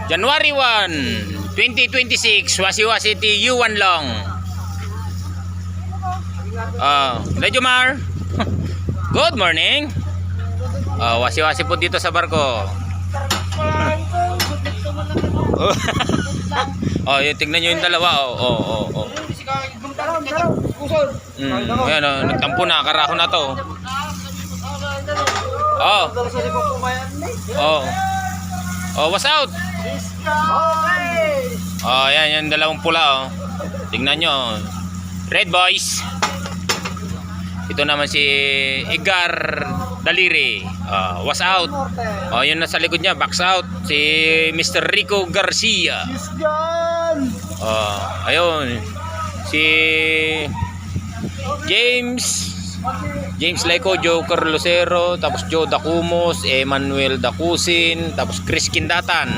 January 1, 2026, Wasiwa City, Yuan Long. Medyo Mar. Good morning. Wasi-wasi po dito sa barko. Yung tingnan nyo yung dalawa. Ayan, nagtampo na, karaho na to. What's out? Yan yung dalawang pula. Tingnan nyo. Red boys. Ito naman si Igar Daliri. Was out. Yun nasa likod niya, backs out. Si Mr. Rico Garcia. Ayun. Si James Leco, Joker Lucero, tapos Joe Dacumos, Emmanuel Dacusin, tapos Chris Kindatan.